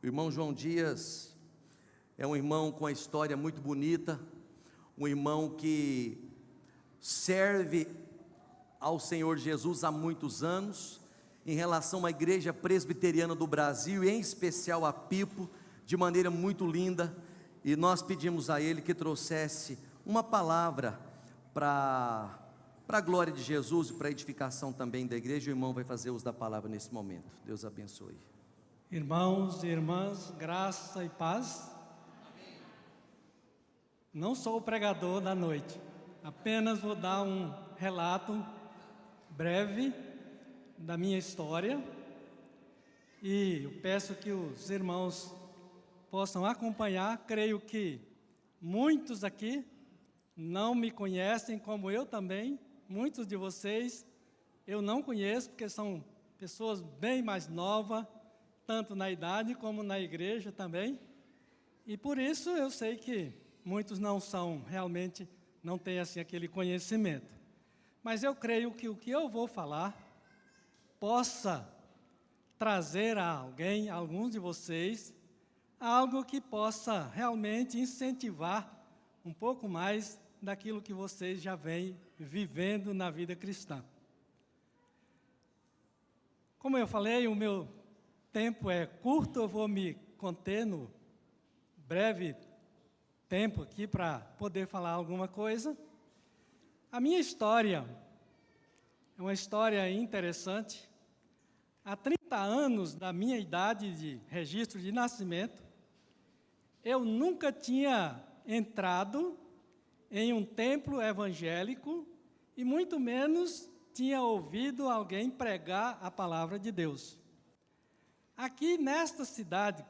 O irmão João Dias é um irmão com a história muito bonita, um irmão que serve ao Senhor Jesus há muitos anos, em relação à Igreja Presbiteriana do Brasil, e em especial a Pipo, de maneira muito linda, e nós pedimos a ele que trouxesse uma palavra para a glória de Jesus e para a edificação também da igreja. O irmão vai fazer uso da palavra nesse momento. Deus abençoe. Irmãos e irmãs, graça e paz. Não sou o pregador da noite, apenas vou dar um relato breve da minha história, e eu peço que os irmãos possam acompanhar. Creio que muitos aqui não me conhecem, como eu também. Muitos de vocês eu não conheço, porque são pessoas bem mais novas, tanto na idade como na igreja também, e por isso eu sei que muitos não são, realmente não têm assim aquele conhecimento, mas eu creio que o que eu vou falar possa trazer a alguém, a alguns de vocês, algo que possa realmente incentivar um pouco mais daquilo que vocês já vêm vivendo na vida cristã. Como eu falei, o meu tempo é curto, eu vou me conter no breve tempo aqui para poder falar alguma coisa. A minha história é uma história interessante. Há 30 anos da minha idade de registro de nascimento, eu nunca tinha entrado em um templo evangélico e muito menos tinha ouvido alguém pregar a palavra de Deus. Aqui nesta cidade,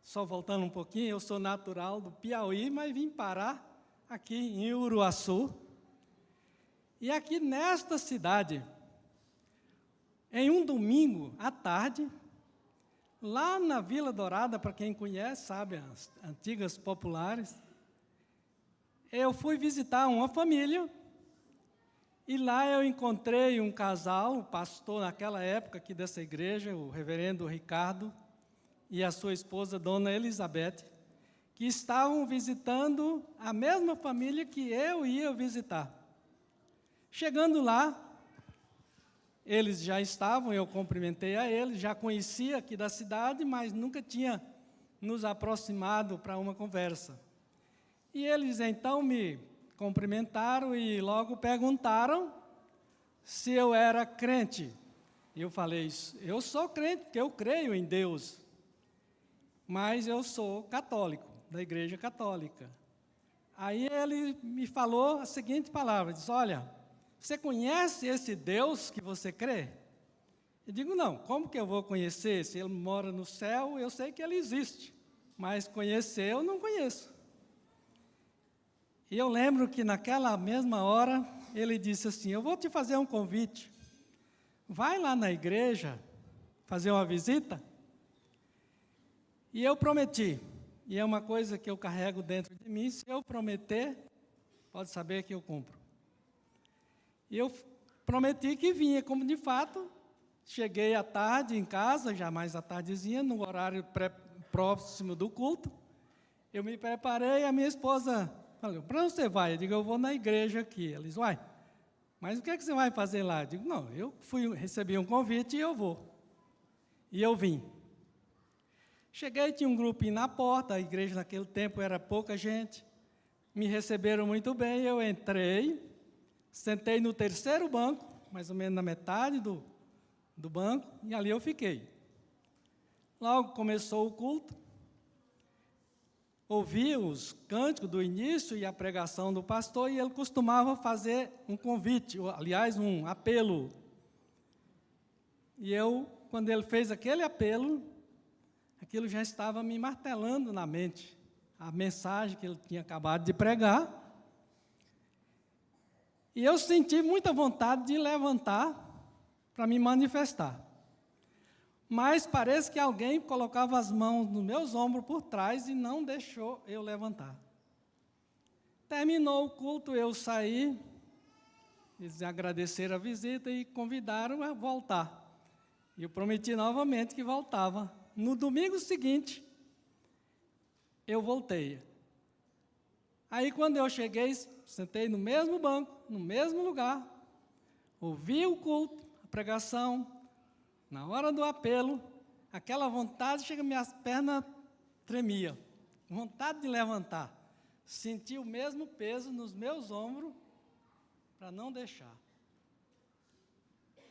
só voltando um pouquinho, eu sou natural do Piauí, mas vim parar aqui em Uruaçu. E aqui nesta cidade, em um domingo à tarde, lá na Vila Dourada, para quem conhece, sabe, as antigas populares, eu fui visitar uma família, e lá eu encontrei um casal, o pastor naquela época aqui dessa igreja, o reverendo Ricardo, e a sua esposa, dona Elizabeth, que estavam visitando a mesma família que eu ia visitar. Chegando lá, eles já estavam, eu cumprimentei a eles, já conhecia aqui da cidade, mas nunca tinha nos aproximado para uma conversa. E eles então me cumprimentaram e logo perguntaram se eu era crente. Eu falei, eu sou crente, porque eu creio em Deus, mas eu sou católico, da Igreja Católica. Aí ele me falou a seguinte palavra, disse, olha, você conhece esse Deus que você crê? Eu digo, não, como que eu vou conhecer? Se ele mora no céu, eu sei que ele existe, mas conhecer eu não conheço. E eu lembro que naquela mesma hora, ele disse assim, eu vou te fazer um convite, vai lá na igreja fazer uma visita. E eu prometi, e é uma coisa que eu carrego dentro de mim, se eu prometer, pode saber que eu cumpro. E eu prometi que vinha, como de fato, cheguei à tarde em casa, já mais à tardezinha, no horário próximo do culto, eu me preparei, a minha esposa falou, para onde você vai? Eu digo, eu vou na igreja aqui. Ela disse, uai, mas o que é que você vai fazer lá? Eu digo, não, eu recebi um convite e eu vou. E eu vim. Cheguei, tinha um grupinho na porta, a igreja naquele tempo era pouca gente, me receberam muito bem, eu entrei, sentei no terceiro banco, mais ou menos na metade do banco, e ali eu fiquei. Logo começou o culto, ouvi os cânticos do início e a pregação do pastor, e ele costumava fazer um convite, aliás, um apelo. E eu, quando ele fez aquele apelo, aquilo já estava me martelando na mente, a mensagem que ele tinha acabado de pregar. E eu senti muita vontade de levantar para me manifestar. Mas parece que alguém colocava as mãos nos meus ombros por trás e não deixou eu levantar. Terminou o culto, eu saí, eles agradeceram a visita e convidaram a voltar. E eu prometi novamente que voltava No domingo seguinte, eu voltei. Aí, quando eu cheguei, sentei no mesmo banco, no mesmo lugar, ouvi o culto, a pregação, na hora do apelo, aquela vontade, chega, minhas pernas tremiam, vontade de levantar. Senti o mesmo peso nos meus ombros, para não deixar.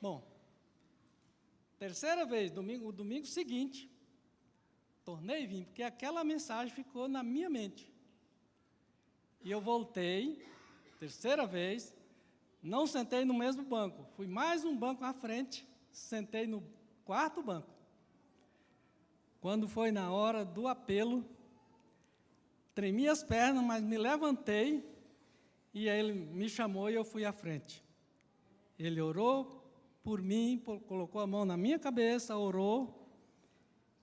Bom, terceira vez, o domingo seguinte, tornei a vir, porque aquela mensagem ficou na minha mente. E eu voltei, terceira vez, não sentei no mesmo banco, fui mais um banco à frente, sentei no quarto banco. Quando foi na hora do apelo, tremi as pernas, mas me levantei, e aí ele me chamou e eu fui à frente. Ele orou por mim, colocou a mão na minha cabeça, orou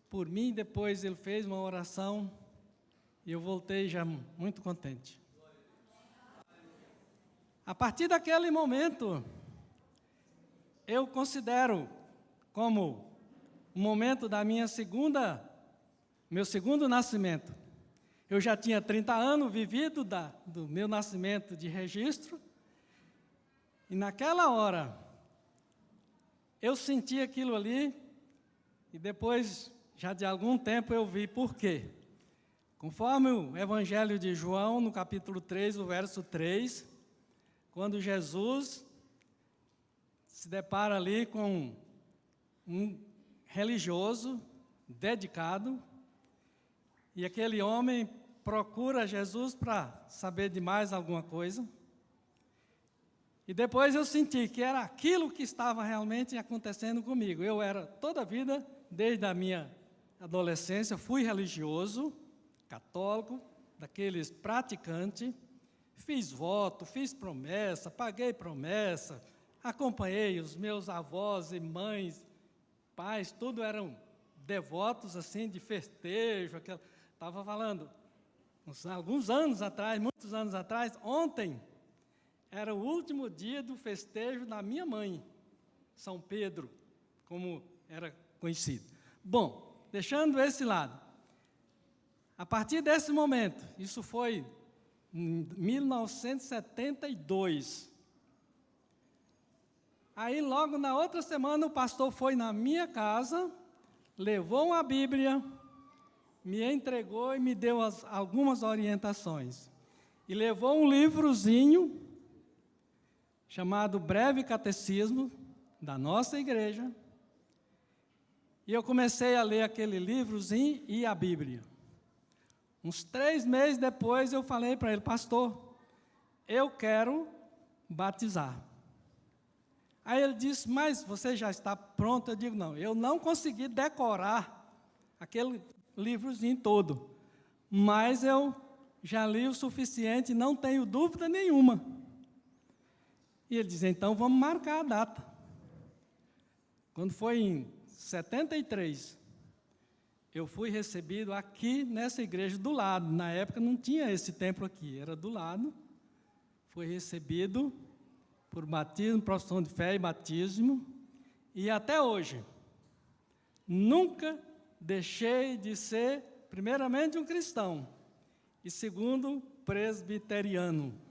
por mim, depois ele fez uma oração, e eu voltei já muito contente. A partir daquele momento, eu considero como o momento da meu segundo nascimento. Eu já tinha 30 anos vivido do meu nascimento de registro, e naquela hora, eu senti aquilo ali, e depois, já de algum tempo, eu vi por quê. Conforme o Evangelho de João, no capítulo 3, o verso 3, quando Jesus se depara ali com um religioso dedicado, e aquele homem procura Jesus para saber de mais alguma coisa. E depois eu senti que era aquilo que estava realmente acontecendo comigo. Eu era, toda a vida, desde a minha adolescência, fui religioso, católico, daqueles praticantes, fiz voto, fiz promessa, paguei promessa, acompanhei os meus avós e mães, pais, tudo eram devotos, assim, de festejo. Estava falando, alguns anos atrás, muitos anos atrás, ontem, era o último dia do festejo da minha mãe, São Pedro, como era conhecido. Bom, deixando esse lado, a partir desse momento, isso foi em 1972, aí logo na outra semana o pastor foi na minha casa, levou uma Bíblia, me entregou e me deu algumas orientações. E levou um livrozinho chamado Breve Catecismo, da nossa igreja, e eu comecei a ler aquele livrozinho e a Bíblia. Uns 3 meses depois eu falei para ele, pastor, eu quero batizar. Aí ele disse, mas você já está pronto? Eu digo, não, eu não consegui decorar aquele livrozinho todo, mas eu já li o suficiente, não tenho dúvida nenhuma. E ele diz, então vamos marcar a data. Quando foi em 73, eu fui recebido aqui nessa igreja do lado. Na época não tinha esse templo aqui, era do lado. Fui recebido por batismo, profissão de fé e batismo. E até hoje, nunca deixei de ser, primeiramente, um cristão. E segundo, presbiteriano.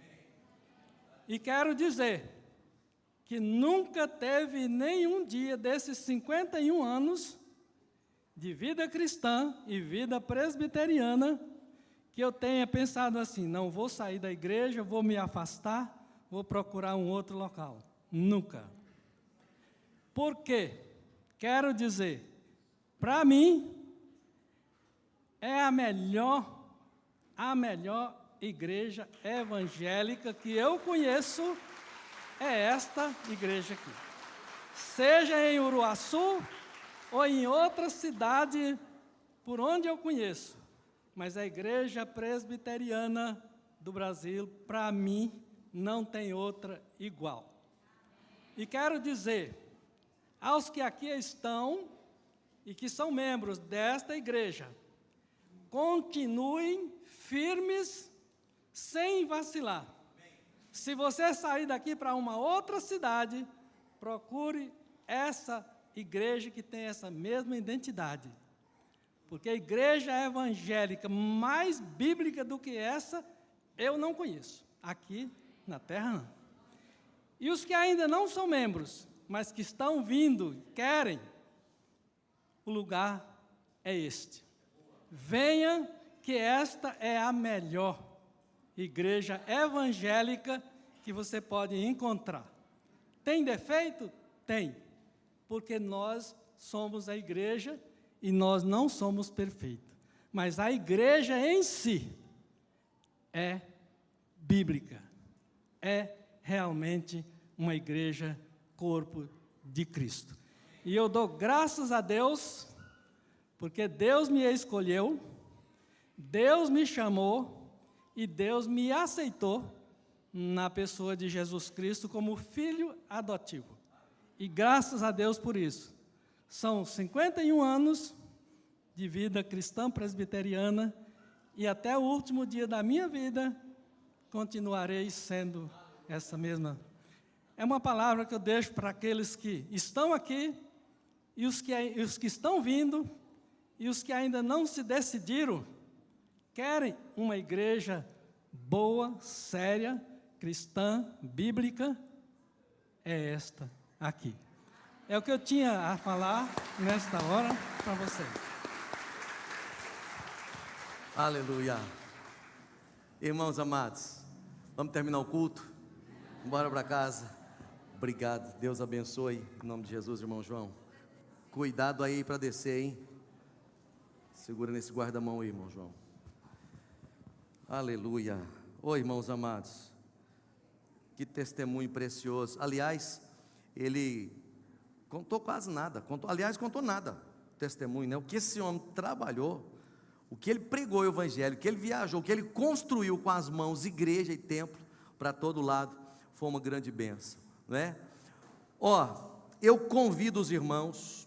E quero dizer que nunca teve nenhum dia desses 51 anos de vida cristã e vida presbiteriana que eu tenha pensado assim, não vou sair da igreja, vou me afastar, vou procurar um outro local. Nunca. Por quê? Quero dizer, para mim, é a melhor igreja evangélica que eu conheço, é esta igreja aqui. Seja em Uruaçu ou em outra cidade por onde eu conheço, mas a igreja presbiteriana do Brasil, para mim, não tem outra igual. E quero dizer, aos que aqui estão e que são membros desta igreja, continuem firmes, sem vacilar. Se você sair daqui para uma outra cidade, procure essa igreja que tem essa mesma identidade. Porque a igreja evangélica mais bíblica do que essa, eu não conheço. Aqui na terra, não. E os que ainda não são membros, mas que estão vindo, querem, o lugar é este. Venha, que esta é a melhor igreja evangélica que você pode encontrar. Tem defeito? Tem. Porque nós somos a igreja e nós não somos perfeitos. Mas a igreja em si é bíblica. É realmente uma igreja corpo de Cristo. E eu dou graças a Deus, porque Deus me escolheu, Deus me chamou e Deus me aceitou na pessoa de Jesus Cristo como filho adotivo. E graças a Deus por isso. São 51 anos de vida cristã presbiteriana e até o último dia da minha vida continuarei sendo essa mesma. É uma palavra que eu deixo para aqueles que estão aqui e os que estão vindo e os que ainda não se decidiram, querem uma igreja boa, séria, cristã, bíblica, é esta aqui. É o que eu tinha a falar nesta hora para você. Aleluia. Irmãos amados, vamos terminar o culto? Bora para casa. Obrigado, Deus abençoe, em nome de Jesus, irmão João. Cuidado aí para descer, hein? Segura nesse guarda-mão aí, irmão João. Aleluia. Oi, irmãos amados, que testemunho precioso. Aliás, ele contou quase nada, contou nada, testemunho, né? O que esse homem trabalhou, o que ele pregou o evangelho, o que ele viajou, o que ele construiu com as mãos, igreja e templo, para todo lado, foi uma grande bênção, né? Ó, eu convido os irmãos